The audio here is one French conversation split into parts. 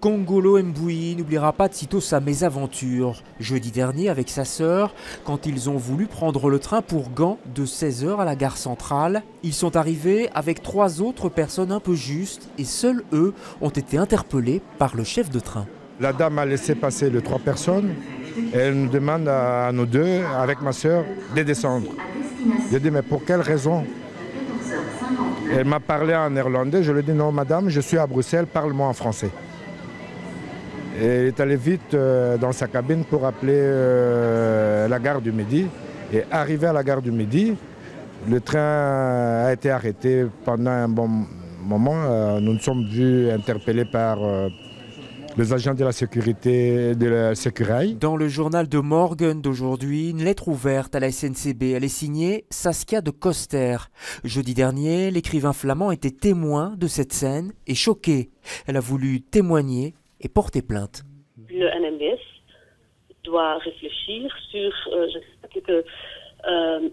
Kongolo Mbui n'oubliera pas de sitôt sa mésaventure. Jeudi dernier, avec sa sœur, quand ils ont voulu prendre le train pour Gand de 16 h à la gare centrale, ils sont arrivés avec 3 autres personnes un peu justes et seuls eux ont été interpellés par le chef de train. La dame a laissé passer les 3 personnes et elle nous demande à nous deux, avec ma sœur, de descendre. Je dis mais pour quelle raison? Elle m'a parlé en néerlandais, je lui ai dit non madame, je suis à Bruxelles, parle-moi en français. Et elle est allée vite dans sa cabine pour appeler la gare du Midi. Et arrivé à la gare du Midi, le train a été arrêté pendant un bon moment. Nous nous sommes vus interpellés par les agents de la sécurité de la Sécurail. Dans le journal de Morgen d'aujourd'hui, une lettre ouverte à la SNCB. Elle est signée Saskia de Koster. Jeudi dernier, l'écrivain flamand était témoin de cette scène et choqué. Elle a voulu témoigner et porter plainte. Le NMBS doit réfléchir sur,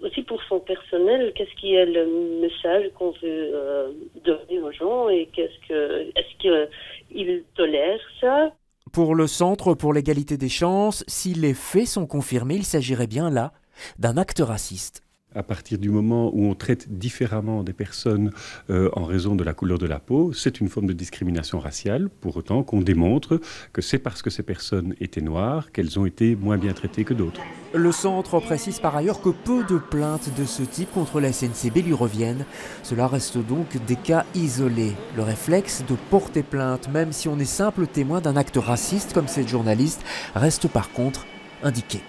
aussi pour son personnel, qu'est-ce qui est le message qu'on veut donner aux gens et est-ce qu'il tolère ça? Pour le Centre pour l'égalité des chances, si les faits sont confirmés, il s'agirait bien là d'un acte raciste. À partir du moment où on traite différemment des personnes en raison de la couleur de la peau, c'est une forme de discrimination raciale, pour autant qu'on démontre que c'est parce que ces personnes étaient noires qu'elles ont été moins bien traitées que d'autres. Le centre précise par ailleurs que peu de plaintes de ce type contre la SNCB lui reviennent. Cela reste donc des cas isolés. Le réflexe de porter plainte, même si on est simple témoin d'un acte raciste comme cette journaliste, reste par contre indiqué.